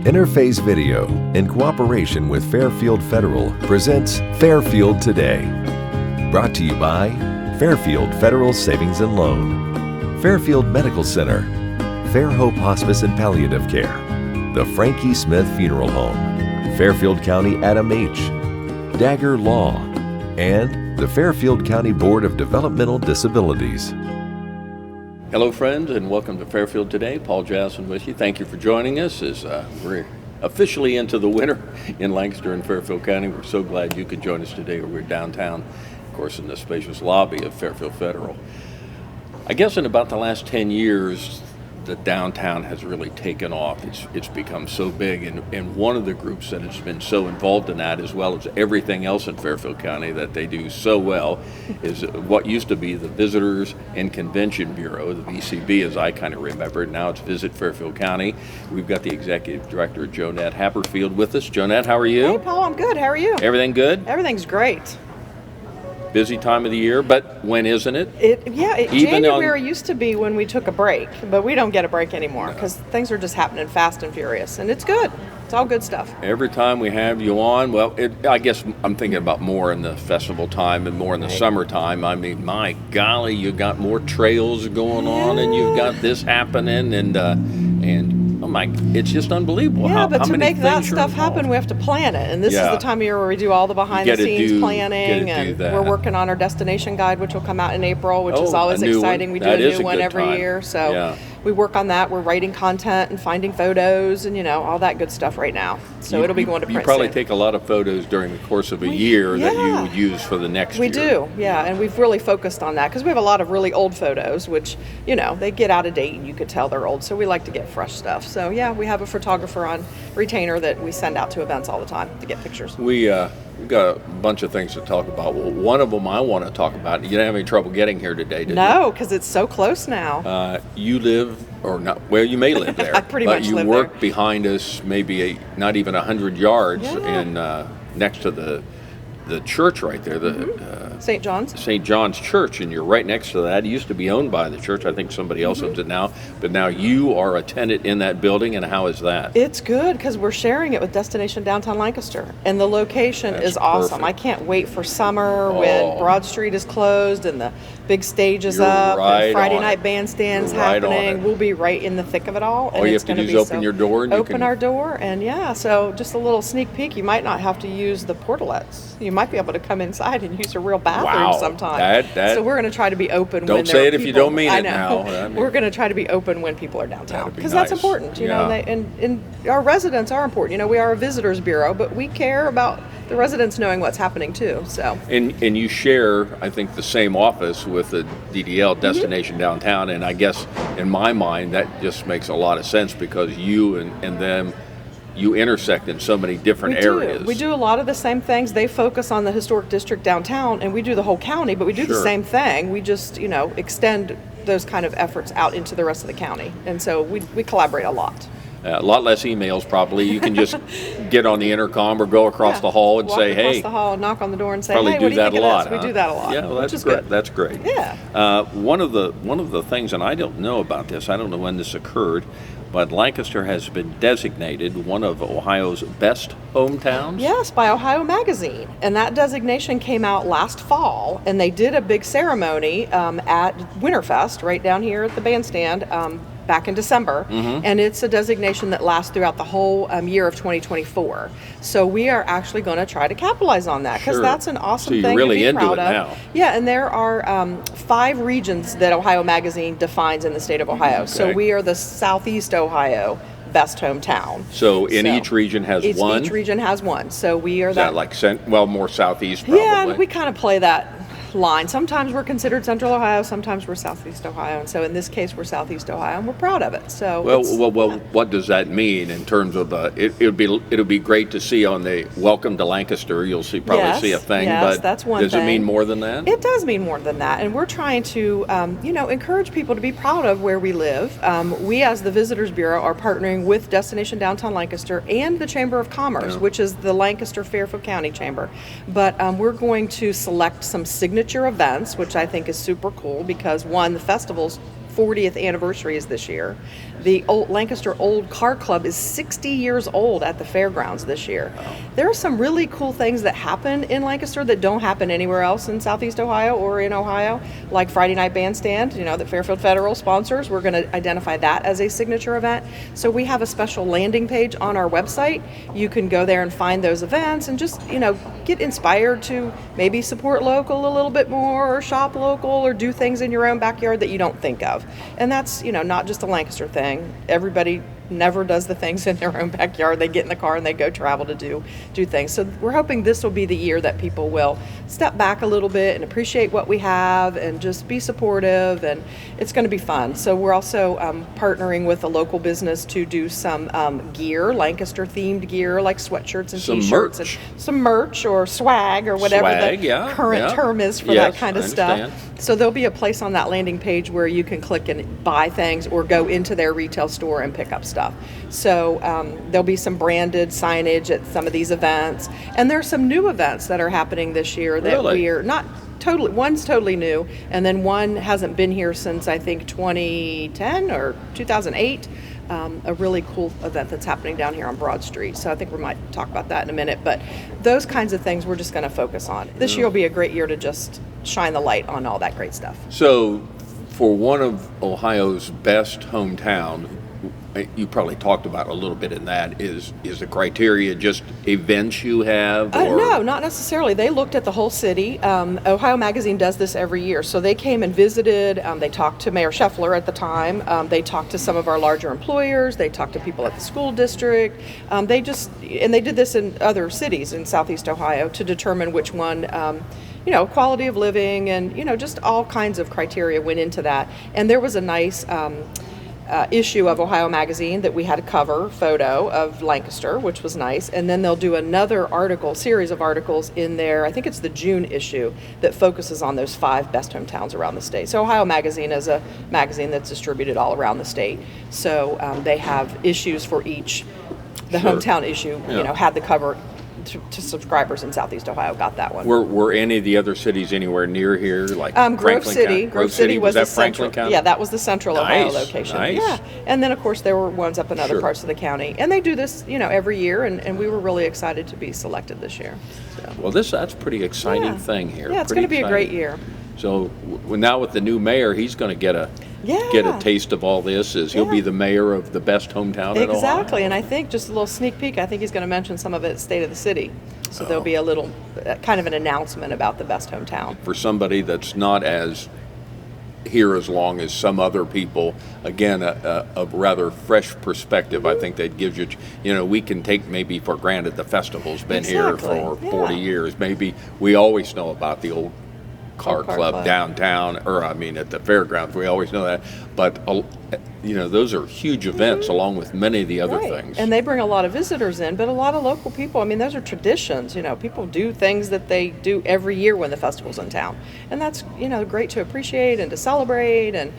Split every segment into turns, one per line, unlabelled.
Interface Video, in cooperation with Fairfield Federal, presents Fairfield Today. Brought to you by Fairfield Federal Savings and Loan, Fairfield Medical Center, Fair Hope Hospice and Palliative Care, the Frankie Smith Funeral Home, Fairfield County Adam H., Dagger Law, and the Fairfield County Board of Developmental Disabilities.
Hello friends, and welcome to Fairfield Today. Paul Jasmine with you. Thank you for joining us as we're officially into the winter in Lancaster and Fairfield County. We're so glad you could join us today. We're downtown, of course, in the spacious lobby of Fairfield Federal. I guess in about the last 10 years, the downtown has really taken off. It's become so big, and one of the groups that has been so involved in that, as well as everything else in Fairfield County that they do so well, is what used to be the Visitors and Convention Bureau, the VCB as I kind of remember it. Now it's Visit Fairfield County. We've got the Executive Director, Jonette Haberfield, with us. Jonette, how are you?
Hey Paul, I'm good. How are you?
Everything good?
Everything's great.
Busy time of the year, but when isn't it?
January used to be when we took a break, but we don't get a break anymore because things are just happening fast and furious, and it's good. It's all good stuff.
Every time we have you on, well, I guess I'm thinking about more in the festival time and more in the summertime. I mean, my golly, you got more trails going on, and you've got this happening, and oh my, it's just unbelievable.
Yeah, but
how
to
many
make that
things are
stuff
involved.
happen, we have to plan it. And this is the time of year where we do all the behind-the-scenes planning. And we're working on our destination guide, which will come out in April, which is always exciting. We do a new one every year. So we work on that. We're writing content and finding photos and, all that good stuff right now. So it'll be going to print
You probably
soon.
take a lot of photos during the course of a year that you would use for the next year.
We do, yeah. And we've really focused on that because we have a lot of really old photos, which, they get out of date and you could tell they're old. So we like to get fresh stuff. So, we have a photographer on retainer that we send out to events all the time to get pictures.
We've got a bunch of things to talk about. Well, one of them I want to talk about. You didn't have any trouble getting here today, did you?
No, because it's so close now.
You live, or not? Well, you may live there.
I pretty much live there.
But you work behind us, maybe not even 100 yards, in next to the church right there, the
St. John's.
St. John's Church, and you're right next to that. It used to be owned by the church. I think somebody else owns it now. But now you are a tenant in that building, and how is that?
It's good because we're sharing it with Destination Downtown Lancaster, and the location is awesome.
Perfect.
I can't wait for summer when Broad Street is closed and the big stage is up and Friday night bandstands happening. We'll be right in the thick of it all.
All you have to do is open your door. And
open our door, and so just a little sneak peek. You might not have to use the portalettes. You might be able to come inside and use a real bathroom sometime. So we're going to try to be open.
Don't say it if you don't mean it now.
We're going to try to be open when people are downtown because that's important. And our residents are important. We are a visitors bureau, but we care about the residents knowing what's happening too. So
and you share, I think, the same office with the DDL Destination Downtown, and I guess in my mind that just makes a lot of sense because you and them. You intersect in so many different areas.
We do a lot of the same things. They focus on the historic district downtown, and we do the whole county, but we do the same thing. We just, extend those kind of efforts out into the rest of the county. And so we collaborate a lot.
A lot less emails, probably. You can just get on the intercom or go across the hall and say, "Hey."
Across the hall, knock on the door, and say,
probably
"Hey, what do you think of this?"
Huh?
We do that a lot.
Yeah, well, that's great. That's great.
Yeah.
One of the things, and I don't know about this. I don't know when this occurred, but Lancaster has been designated one of Ohio's best hometowns.
Yes, by Ohio Magazine. And that designation came out last fall, and they did a big ceremony at Winterfest right down here at the bandstand back in December. And it's a designation that lasts throughout the whole year of 2024. So we are actually going to try to capitalize on that because that's an awesome thing
really
to be proud of.
Now.
Yeah, and there are 5 regions that Ohio Magazine defines in the state of Ohio. So we are the Southeast Ohio best hometown.
So each region has one?
Each region has one. So we are
Is that like, more southeast probably?
Yeah, and we kind of play that line. Sometimes we're considered Central Ohio, sometimes we're Southeast Ohio, and so in this case we're Southeast Ohio, and we're proud of it. So
what does that mean in terms of it'll be great to see on the Welcome to Lancaster. You'll probably see a thing, but
that's one
does it mean more than that?
It does mean more than that, and we're trying to encourage people to be proud of where we live. We as the Visitors Bureau are partnering with Destination Downtown Lancaster and the Chamber of Commerce, which is the Lancaster Fairfield County Chamber, but we're going to select some signature events, which I think is super cool because one, the festival's 40th anniversary is this year. The old Lancaster Old Car Club is 60 years old at the fairgrounds this year.
Wow.
There are some really cool things that happen in Lancaster that don't happen anywhere else in Southeast Ohio or in Ohio, like Friday Night Bandstand, that Fairfield Federal sponsors. We're going to identify that as a signature event. So we have a special landing page on our website. You can go there and find those events and just, get inspired to maybe support local a little bit more, or shop local, or do things in your own backyard that you don't think of. And that's, not just a Lancaster thing. Everybody never does the things in their own backyard. They get in the car and they go travel to do things. So we're hoping this will be the year that people will step back a little bit and appreciate what we have and just be supportive, and it's going to be fun. So we're also partnering with a local business to do some gear, Lancaster themed gear, like sweatshirts and t-shirts and some merch or swag or whatever current term is for that kind of stuff. So there'll be a place on that landing page where you can click and buy things or go into their retail store and pick up stuff. So there'll be some branded signage at some of these events. And there's some new events that are happening this year that we're not totally, one's totally new, and then one hasn't been here since I think 2010 or 2008. A really cool event that's happening down here on Broad Street. So I think we might talk about that in a minute. But those kinds of things we're just going to focus on. This year will be a great year to just shine the light on all that great stuff.
So for one of Ohio's best hometown, you probably talked about a little bit in that, is the criteria just events you have? Or?
No, not necessarily. They looked at the whole city. Ohio Magazine does this every year. So they came and visited. They talked to Mayor Scheffler at the time. They talked to some of our larger employers. They talked to people at the school district. And they did this in other cities in Southeast Ohio to determine which one, quality of living and, just all kinds of criteria went into that. And there was a nice issue of Ohio Magazine that we had a cover photo of Lancaster, which was nice. And then they'll do another series of articles in there. I think it's the June issue that focuses on those 5 best hometowns around the state. So Ohio Magazine is a magazine that's distributed all around the state. So they have issues for each. The hometown issue, had the cover. To subscribers in Southeast Ohio got that one.
Were any of the other cities anywhere near here, like
Grove City?
Grove City was
the
Franklin
central.
County?
Yeah, that was the central Ohio location.
Nice.
Yeah, and then of course there were ones up in other parts of the county, and they do this, every year, and we were really excited to be selected this year. So.
Well, that's a pretty exciting thing here.
Yeah, it's going to be a great year.
So now with the new mayor, he's going to get a taste of all this. He'll be the mayor of the best hometown in Ohio.
Exactly, and I think just a little sneak peek. I think he's going to mention some of it at State of the City. So there'll be a little kind of an announcement about the best hometown.
For somebody that's not as here as long as some other people, again, a rather fresh perspective, I think that gives you, we can take maybe for granted the festival's been here for 40 years. Maybe we always know about the old car club downtown, or at the fairgrounds, we always know that. But, those are huge events along with many of the other things.
And they bring a lot of visitors in, but a lot of local people, those are traditions. People do things that they do every year when the festival's in town. And that's, great to appreciate and to celebrate, and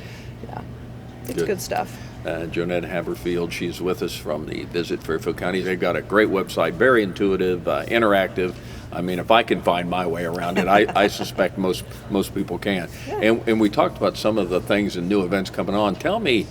it's good stuff.
Jonette Haberfield, she's with us from the Visit Fairfield County. They've got a great website, very intuitive, interactive. If I can find my way around it, I suspect most people can. Yeah. And we talked about some of the things and new events coming on. Tell me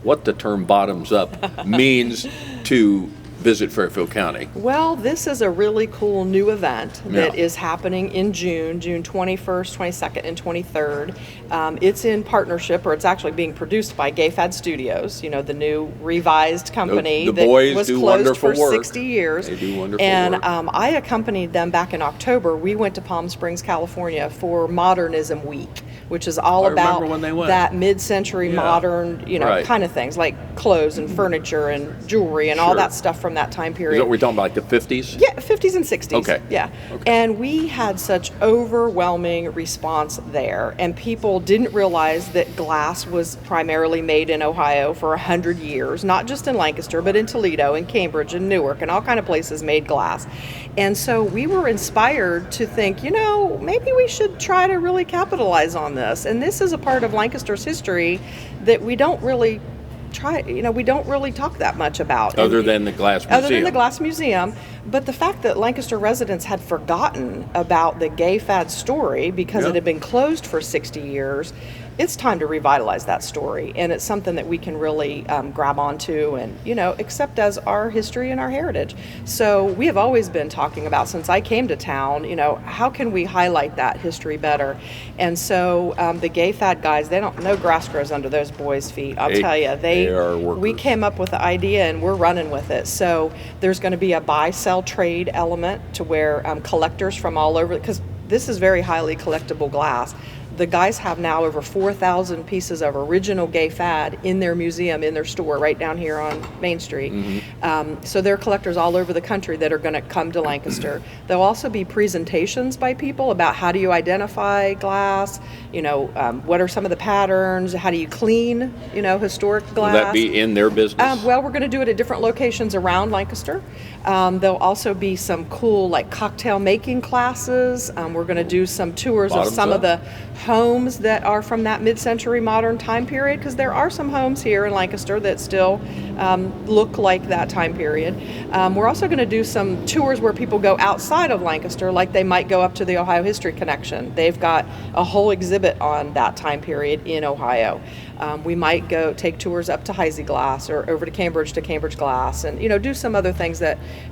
what the term bottoms up means to Visit Fairfield County.
Well, this is a really cool new event that is happening in June 21st, 22nd, and 23rd. It's in partnership, or it's actually being produced by Gay Fad Studios, the new revised company
the
that
boys
was
do
closed for
work.
60 years.
They do wonderful
and
work.
I accompanied them back in October. We went to Palm Springs, California for Modernism Week, which is all about that mid-century modern, kind of things like clothes and furniture and jewelry and all that stuff from that time period.
Is that what we're talking about, like the 50s?
Yeah, 50s and 60s.
Okay.
Yeah. Okay. And we had such overwhelming response there, and people didn't realize that glass was primarily made in Ohio for 100 years, not just in Lancaster, but in Toledo and Cambridge and Newark and all kind of places made glass. And so we were inspired to think, maybe we should try to really capitalize on this. And this is a part of Lancaster's history that we don't really we don't really talk that much about.
Other than the Glass Museum.
Other than the Glass Museum. But the fact that Lancaster residents had forgotten about the Gay Fad story because it had been closed for 60 years, it's time to revitalize that story, and it's something that we can really grab onto and, accept as our history and our heritage. So we have always been talking about, since I came to town, how can we highlight that history better? And so the gay fad guys, no grass grows under those boys' feet. I'll tell you,
they are workers.
We came up with the idea and we're running with it. So there's going to be a buy-sell trade element to where collectors from all over, because this is very highly collectible glass. The guys have now over 4,000 pieces of original gay fad in their museum, in their store right down here on Main Street. Mm-hmm. So there are collectors all over the country that are going to come to Lancaster. There'll also be presentations by people about how do you identify glass, what are some of the patterns, how do you clean, historic glass.
Will that be in their business?
Well, we're going to do it at different locations around Lancaster. There'll also be some cool cocktail making classes. We're going to do some tours of some of the homes that are from that mid-century modern time period, because there are some homes here in Lancaster that still look like that time period. We're also going to do some tours where people go outside of Lancaster, like they might go up to the Ohio History Connection. They've got a whole exhibit on that time period in Ohio. We might go take tours up to Heisey Glass or over to Cambridge Glass, and do some other things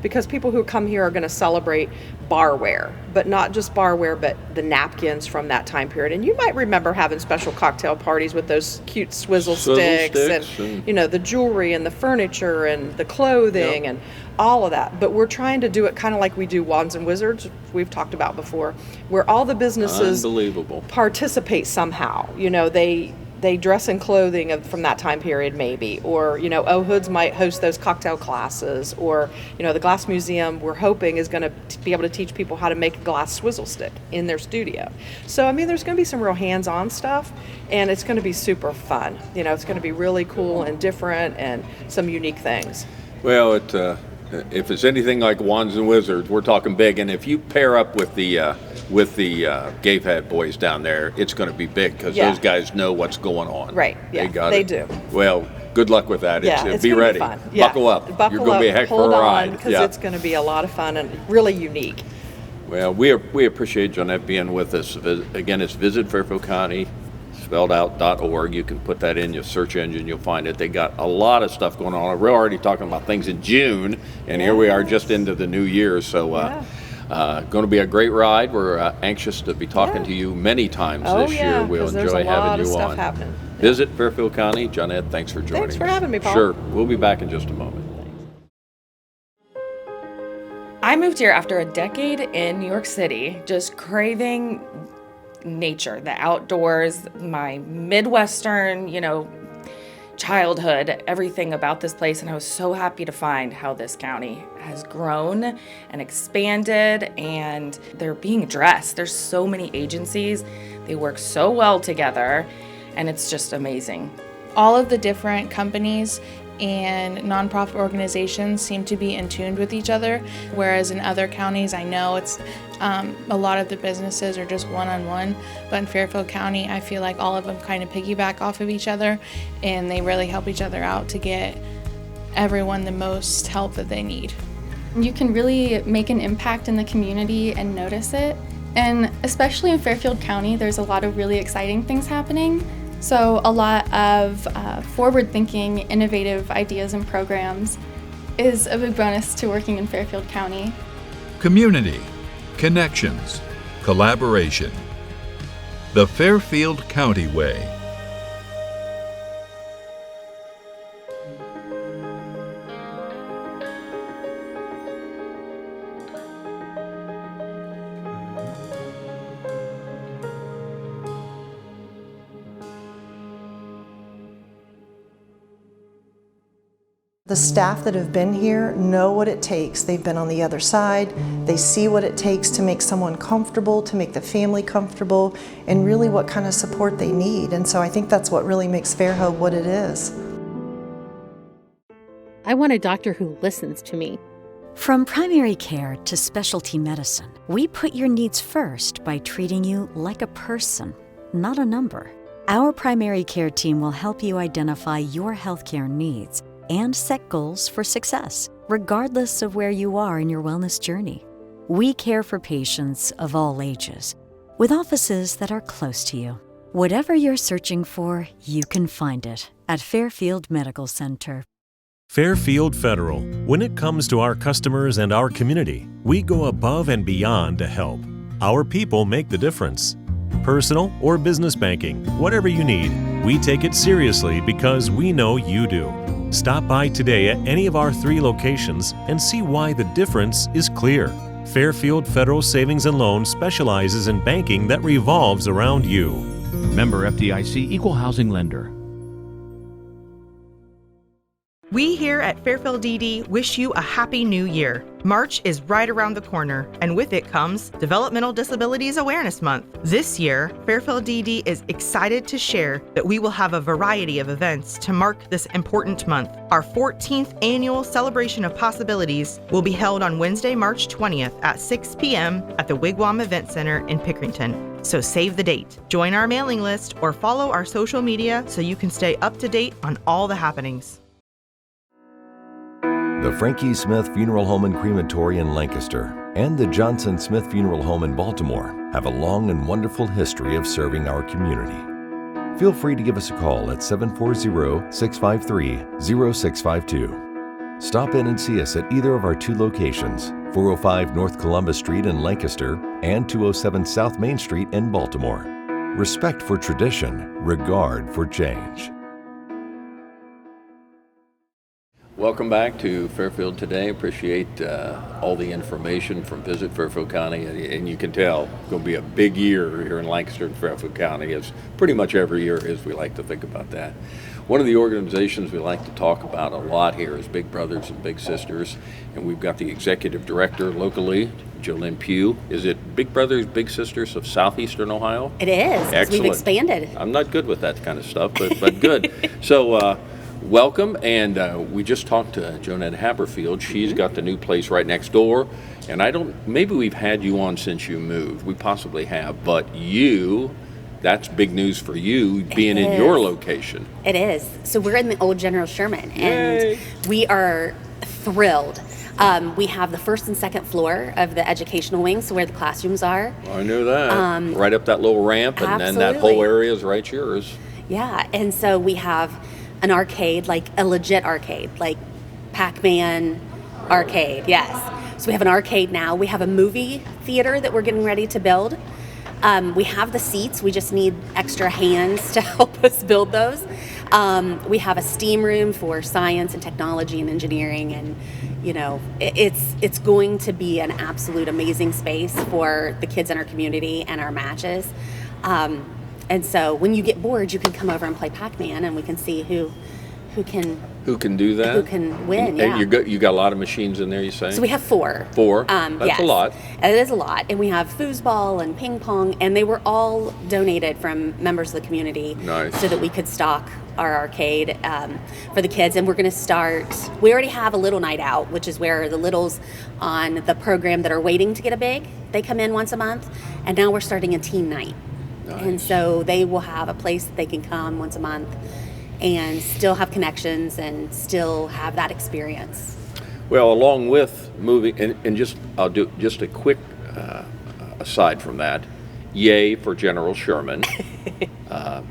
because people who come here are going to celebrate barware, but not just barware, but the napkins from that time period. And you might remember having special cocktail parties with those cute swizzle sticks and the jewelry and the furniture and the clothing and all of that. But we're trying to do it kind of like we do Wands and Wizards, we've talked about before, where all the businesses participate somehow. They dress in clothing from that time period, maybe, or Hoods might host those cocktail classes, or the Glass Museum, we're hoping, is going to be able to teach people how to make a glass swizzle stick in their studio. So there's going to be some real hands-on stuff, and it's going to be super fun. It's going to be really cool and different, and some unique things.
Well, if it's anything like Wands and Wizards, we're talking big, and if you pair up with the gay fad boys down there, it's going to be big, because those guys know what's going on.
Right. Yeah, they do.
Well, good luck with that.
It's
be ready.
Be fun. Yeah.
Buckle up. You're going to be a heck of a ride.
Because it's going to be a lot of fun and really unique.
Well, we appreciate Jonette being with us. Again, it's Visit Fairfield County, spelled out .org. You can put that in your search engine, you'll find it. They got a lot of stuff going on. We're already talking about things in June, and here we are just into the new year. So going to be a great ride. We're anxious to be talking to you many times this year. We'll enjoy having you on.
Happening.
Visit Fairfield County. Jonette, thanks for joining us.
Thanks for having me, Paul.
Sure. We'll be back in just a moment.
I moved here after a decade in New York City, just craving nature, the outdoors, my Midwestern, childhood, everything about this place. And I was so happy to find how this county has grown and expanded, and they're being addressed. There's so many agencies. They work so well together, and it's just amazing.
All of the different companies and nonprofit organizations seem to be in tune with each other, whereas in other counties, I know it's a lot of the businesses are just one-on-one, but in Fairfield County, I feel like all of them kind of piggyback off of each other, and they really help each other out to get everyone the most help that they need.
You can really make an impact in the community and notice it, and especially in Fairfield County, there's a lot of really exciting things happening. So a lot of forward-thinking, innovative ideas and programs is a big bonus to working in Fairfield County.
Community, connections, collaboration. The Fairfield County Way.
The staff that have been here know what it takes. They've been on the other side. They see what it takes to make someone comfortable, to make the family comfortable, and really what kind of support they need. And so I think that's what really makes Fairhope what it is.
I want a doctor who listens to me.
From primary care to specialty medicine, we put your needs first by treating you like a person, not a number. Our primary care team will help you identify your healthcare needs and set goals for success, regardless of where you are in your wellness journey. We care for patients of all ages, with offices that are close to you. Whatever you're searching for, you can find it at Fairfield Medical Center.
Fairfield Federal. When it comes to our customers and our community, we go above and beyond to help. Our people make the difference. Personal or business banking, whatever you need, we take it seriously because we know you do. Stop by today at any of our 3 locations and see why the difference is clear. Fairfield Federal Savings and Loan specializes in banking that revolves around you.
Member FDIC Equal Housing Lender.
We here at Fairfield DD wish you a happy new year. March is right around the corner, and with it comes Developmental Disabilities Awareness Month. This year, Fairfield DD is excited to share that we will have a variety of events to mark this important month. Our 14th annual Celebration of Possibilities will be held on Wednesday, March 20th at 6 p.m. at the Wigwam Event Center in Pickerington. So save the date. Join our mailing list or follow our social media so you can stay up to date on all the happenings.
The Frankie Smith Funeral Home and Crematory in Lancaster and the Johnson Smith Funeral Home in Baltimore have a long and wonderful history of serving our community. Feel free to give us a call at 740-653-0652. Stop in and see us at either of our 2 locations, 405 North Columbus Street in Lancaster and 207 South Main Street in Baltimore. Respect for tradition, regard for change.
Welcome back to Fairfield Today. Appreciate all the information from Visit Fairfield County, and you can tell it's going to be a big year here in Lancaster and Fairfield County, as pretty much every year is. We like to think about that. One of the organizations we like to talk about a lot here is Big Brothers and Big Sisters, and we've got the executive director locally, Jolyn Pugh. Is it Big Brothers, Big Sisters of Southeastern Ohio?
It is.
Excellent.
We've expanded.
I'm not good with that kind of stuff, but good. So, welcome, and we just talked to Jonette Haberfield. She's got the new place right next door, and maybe we've had you on since you moved. We possibly have, but that's big news for you being in your location.
It is. So we're in the old General Sherman, and we are thrilled. We have the first and second floor of the educational wing, so where the classrooms are.
I knew that. Right up that little ramp, and then that whole area is right yours.
Yeah, and so we have an arcade, like a legit arcade, like Pac-Man arcade, yes. So we have an arcade now. We have a movie theater that we're getting ready to build. We have the seats. We just need extra hands to help us build those. We have a STEAM room for science and technology and engineering, and it's going to be an absolute amazing space for the kids in our community and our matches. And so when you get bored, you can come over and play Pac-Man, and we can see who can
do that,
who can win.
And you got a lot of machines in there, you say?
So we have 4.
That's
yes.
a lot.
It is a lot, and we have foosball and ping pong, and they were all donated from members of the community, so that we could stock our arcade for the kids. And we're going to start. We already have a little night out, which is where the littles on the program that are waiting to get a big, they come in once a month, and now we're starting a teen night. Nice. And so they will have a place that they can come once a month and still have connections and still have that experience.
Well, along with moving, and I'll do just a quick aside from that. Yay for General Sherman,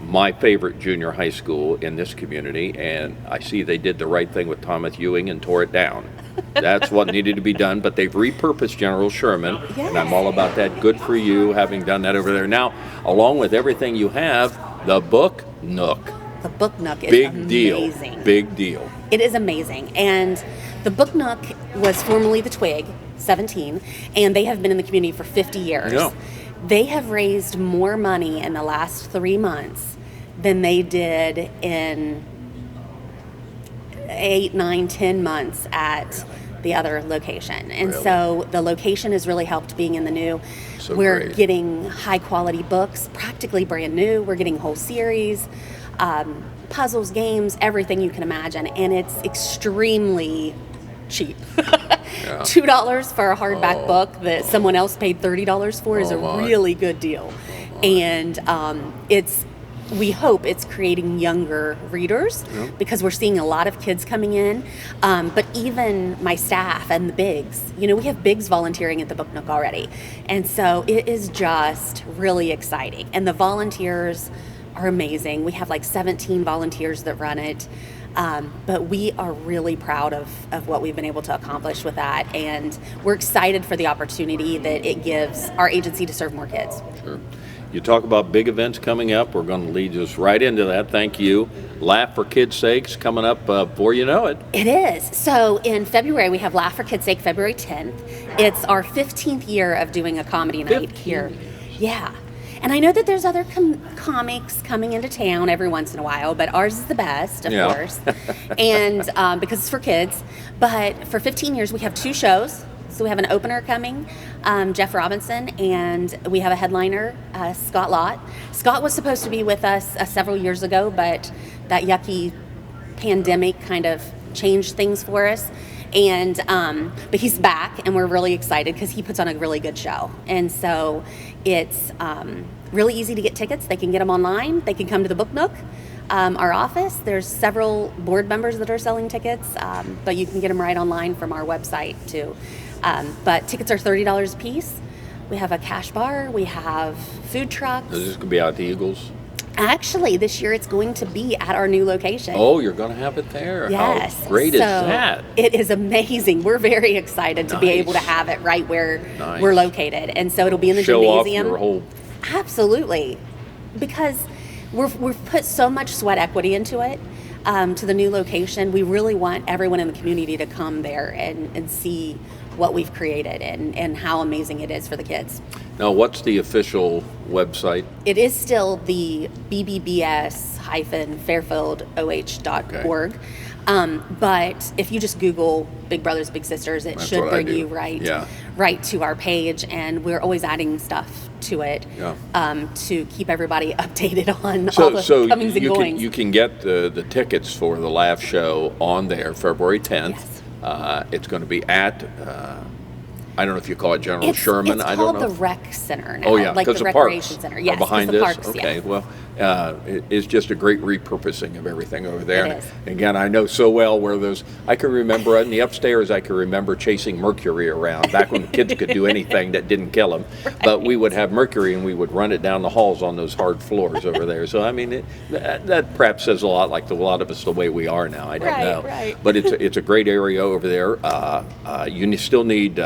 my favorite junior high school in this community, and I see they did the right thing with Thomas Ewing and tore it down. That's what needed to be done, but they've repurposed General Sherman, and I'm all about that. Good for you having done that over there. Now, along with everything you have, the Book Nook.
The Book Nook is
amazing. Big deal.
It is amazing. And the Book Nook was formerly the Twig, 17, and they have been in the community for 50 years.
Yeah.
They have raised more money in the last 3 months than they did in 8, 9, 10 months at the other location. And so the location has really helped being in the new.
So
We're
great.
getting high quality books, practically brand new. We're getting whole series, puzzles, games, everything you can imagine. And it's extremely cheap. $2 for a hardback book that someone else paid $30 for is a really good deal. And we hope it's creating younger readers because we're seeing a lot of kids coming in. But even my staff and the bigs, we have bigs volunteering at the Book Nook already. And so it is just really exciting. And the volunteers are amazing. We have like 17 volunteers that run it. But we are really proud of what we've been able to accomplish with that. And we're excited for the opportunity that it gives our agency to serve more kids.
Sure. You talk about big events coming up. We're going to lead us right into that. Thank you. Laugh for Kids' Sakes coming up before you know it.
It is. So in February, we have Laugh for Kids' Sake, February 10th. It's our 15th year of doing a comedy night here. Yeah. And I know that there's other comics coming into town every once in a while, but ours is the best, of course, and because it's for kids. But for 15 years, we have 2 shows. So we have an opener coming, Jeff Robinson, and we have a headliner, Scott Lott. Scott was supposed to be with us several years ago, but that yucky pandemic kind of changed things for us. And but he's back, and we're really excited because he puts on a really good show. And so it's really easy to get tickets. They can get them online. They can come to the Book Nook, our office. There's several board members that are selling tickets, but you can get them right online from our website too. But tickets are $30 a piece. We have a cash bar. We have food trucks.
Is this going to be out at the Eagles?
Actually, this year it's going to be at our new location.
Oh, you're going to have it there?
Yes.
How great is that?
It is amazing. We're very excited to be able to have it right where we're located. And so it'll be in the gymnasium.
Show off your whole...
Absolutely. Because we've put so much sweat equity into it, to the new location. We really want everyone in the community to come there and see what we've created and how amazing it is for the kids.
Now, what's the official website?
It is still the BBBS-Fairfield.org. But if you just Google Big Brothers Big Sisters, it should bring you right to our page, and we're always adding stuff to it to keep everybody updated on all the comings and goings.
You can get the tickets for the Laugh Show on there February 10th.
Yes.
It's going to be at, I don't know if you call it General Sherman.
It's called the Rec Center now.
Oh, yeah,
like the
because
Recreation Center. Yes,
behind
the
this?
parks,
Okay, well, it's just a great repurposing of everything over there.
It is.
Again, I know so well where those, I can remember in the upstairs, I can remember chasing mercury around back when the kids could do anything that didn't kill them. Right. But we would have mercury and we would run it down the halls on those hard floors over there. So, I mean, that perhaps says a lot, like a lot of us the way we are now. I don't know.
Right.
But it's a great area over there. You still need...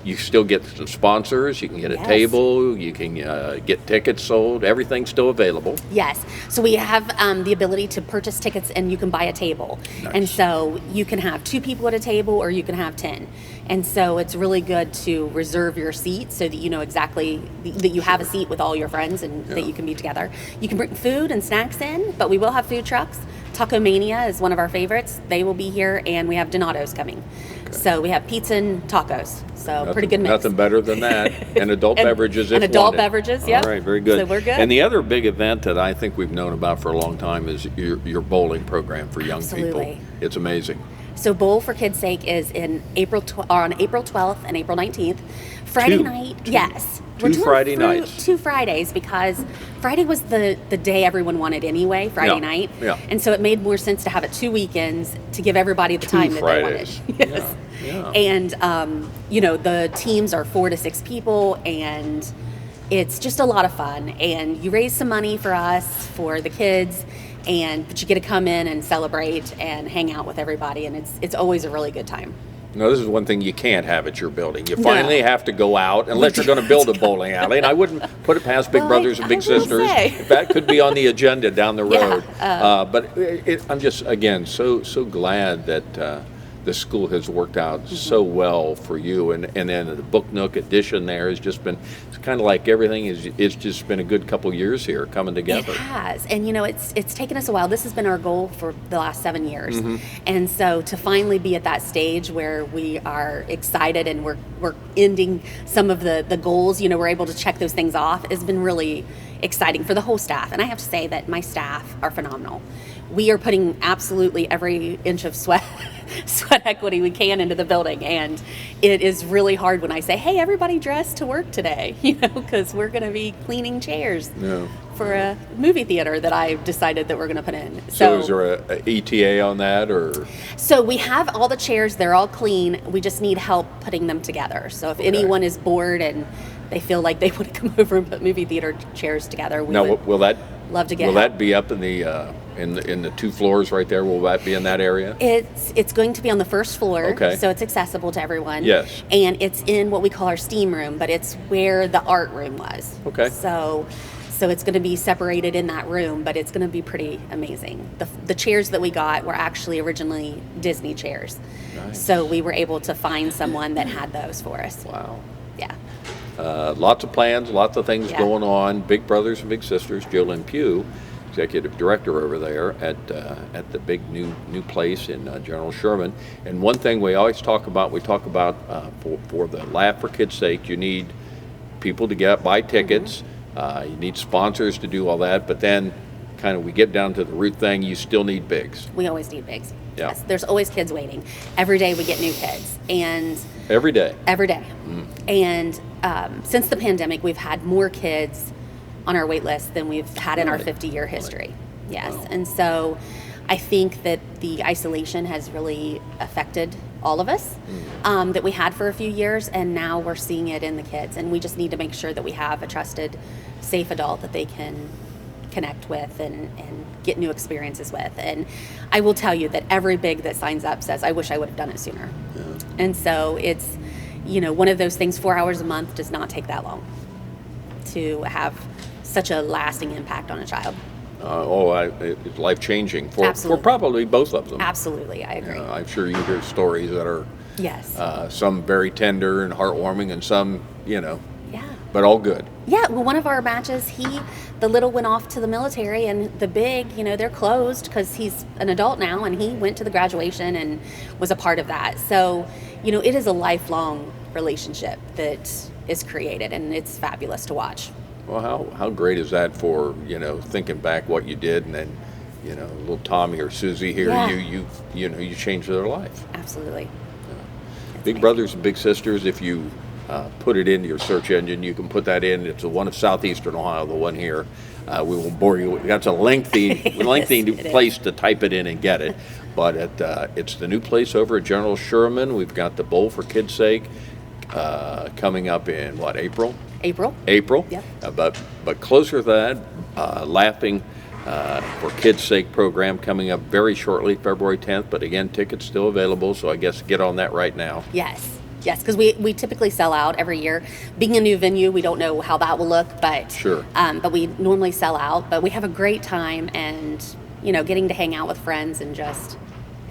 you still get some sponsors, you can get a table, you can get tickets sold, everything's still available.
Yes, so we have the ability to purchase tickets and you can buy a table.
Nice.
And so you can have 2 people at a table or you can have 10. And so it's really good to reserve your seat so that you know exactly that you have a seat with all your friends and that you can be together. You can bring food and snacks in, but we will have food trucks. Taco Mania is one of our favorites. They will be here, and we have Donato's coming. Okay. So we have pizza and tacos. So pretty good mix.
Nothing better than that. And adult beverages if
And adult
wanted.
beverages, yeah.
All right, very good.
So we're good.
And the other big event that I think we've known about for a long time is your bowling program for young people. It's amazing.
So Bowl for Kids' Sake is on April 12th and April 19th. Friday night, yes.
We're doing Friday nights.
2 Fridays because Friday was the day everyone wanted anyway, Friday night.
Yeah.
And so it made more sense to have it 2 weekends to give everybody the time that they wanted. Yes.
Yeah.
And, the teams are 4 to 6 people, and it's just a lot of fun. And you raise some money for us, for the kids, but you get to come in and celebrate and hang out with everybody, and it's always a really good time.
No, this is one thing you can't have at your building. You finally have to go out unless you're going to build a bowling alley. And I wouldn't put it past Big Brothers and Big Sisters. That could be on the agenda down the road. But I'm just, again, so glad that the school has worked out so well for you. And then the Book Nook addition there has just been, it's kind of like everything it's just been a good couple years here coming together.
It has. And, it's taken us a while. This has been our goal for the last 7 years. And so to finally be at that stage where we are excited and we're ending some of the goals, we're able to check those things off, has been really exciting for the whole staff. And I have to say that my staff are phenomenal. We are putting absolutely every inch of sweat equity we can into the building, and it is really hard when I say, hey, everybody dress to work today, because we're going to be cleaning chairs for a movie theater that I decided that we're going to put in.
So is there a ETA on that, or?
So we have all the chairs, they're all clean, we just need help putting them together. So if anyone is bored and they feel like they want to come over and put movie theater chairs together. We
Now,
would
will that
love to get
will
help.
that be up in the 2 floors right there? Will that be in that area?
It's going to be on the first floor,
Okay.
so it's accessible to everyone.
Yes.
And it's in what we call our steam room, but it's where the art room was.
Okay.
So it's going to be separated in that room, but it's going to be pretty amazing. The chairs that we got were actually originally Disney chairs.
Nice.
So we were able to find someone that had those for us.
Wow.
Yeah.
Lots of plans, lots of things
Yeah.
going on. Big brothers and big sisters. Jolyn Pugh, executive director over there at the big new place in General Sherman. And one thing we always talk about, for the Laugh for Kids' Sake, you need people to buy tickets. You need sponsors to do all that. But then, kind of, we get down to the root thing. You still need bigs.
We always need bigs.
Yeah.
Yes. There's always kids waiting. Every day we get new kids, and
Every day.
every day. And since the pandemic, we've had more kids on our wait list than we've had in our
Really?
50-year history. Yes.
Wow.
And so I think that the isolation has really affected all of us that we had for a few years, and now we're seeing it in the kids. And we just need to make sure that we have a trusted, safe adult that they can connect with and get new experiences with. And I will tell you that every big that signs up says, I wish I would have done it sooner.
Yeah.
And so it's, one of those things. 4 hours a month does not take that long to have such a lasting impact on a child.
It's life-changing for
Absolutely.
probably both of them.
Absolutely, I agree.
I'm sure you hear stories that are
Yes.
some very tender and heartwarming, and some,
Yeah.
but all good.
Yeah, well, one of our batches, the little went off to the military, and the big, they're closed because he's an adult now, and he went to the graduation and was a part of that. So, it is a lifelong relationship that is created, and it's fabulous to watch.
Well, how great is that for, thinking back what you did, and then, little Tommy or Susie here,
Yeah.
you changed their life.
Absolutely.
Big brothers and big sisters, if you put it into your search engine, you can put that in. It's the one of Southeastern Ohio, the one here. We won't bore you. That's a lengthy place to type it in and get it. But it's the new place over at General Sherman. We've got the Bowl for Kids' Sake coming up in, April? April.
Yep.
But closer to that, Laughing for Kids' Sake program coming up very shortly, February 10th. But again, tickets still available, so I guess get on that right now.
Yes, because we typically sell out every year. Being a new venue, we don't know how that will look, but
Sure.
But we normally sell out. But we have a great time, and getting to hang out with friends and just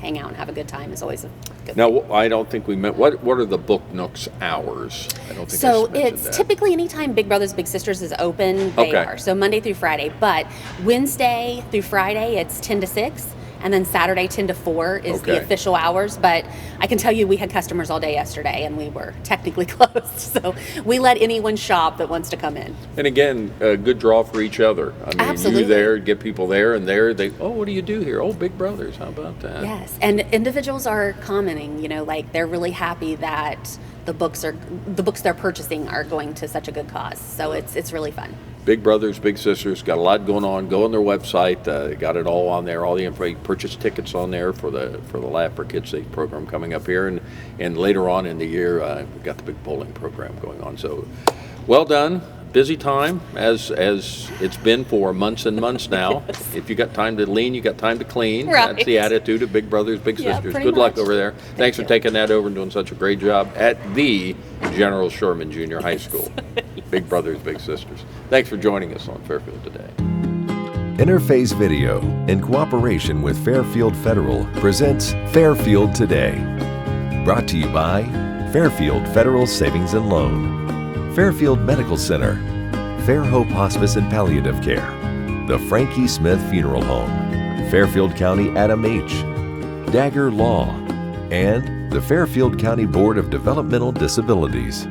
hang out and have a good time is always a good thing.
Now, I don't think we meant, what are the Book Nook's hours? I don't think
So
I mentioned
it's
that.
typically anytime Big Brothers Big Sisters is open, they
Okay.
are. So Monday through Friday. But Wednesday through Friday, it's 10 to 6. And then Saturday, 10 to 4 is the
Okay.
official hours. But I can tell you we had customers all day yesterday, and we were technically closed. So we let anyone shop that wants to come in.
And again, a good draw for each other. I mean,
Absolutely.
you there, get people there, and there, what do you do here? Oh, Big Brothers, how about that?
Yes, and individuals are commenting, like they're really happy that the books they're purchasing are going to such a good cause. So it's really fun.
Big Brothers, Big Sisters, got a lot going on. Go on their website, got it all on there, all the information. Purchase tickets on there for the Laugh for Kids' Sake program coming up here, and later on in the year, we've got the big bowling program going on. So, well done. Busy time, as it's been for months and months now.
Yes.
If you got time to lean, you got time to clean.
Right.
That's the attitude of Big Brothers, Big
Yeah,
Sisters.
pretty
Good luck
much.
over there. Thanks for
you.
taking that over and doing such a great job at the General Sherman Junior High School. Big Brothers, Big Sisters. Thanks for joining us on Fairfield Today.
Interface Video, in cooperation with Fairfield Federal, presents Fairfield Today. Brought to you by Fairfield Federal Savings and Loan, Fairfield Medical Center, Fair Hope Hospice and Palliative Care, the Frankie Smith Funeral Home, Fairfield County Adam H., Dagger Law, and the Fairfield County Board of Developmental Disabilities.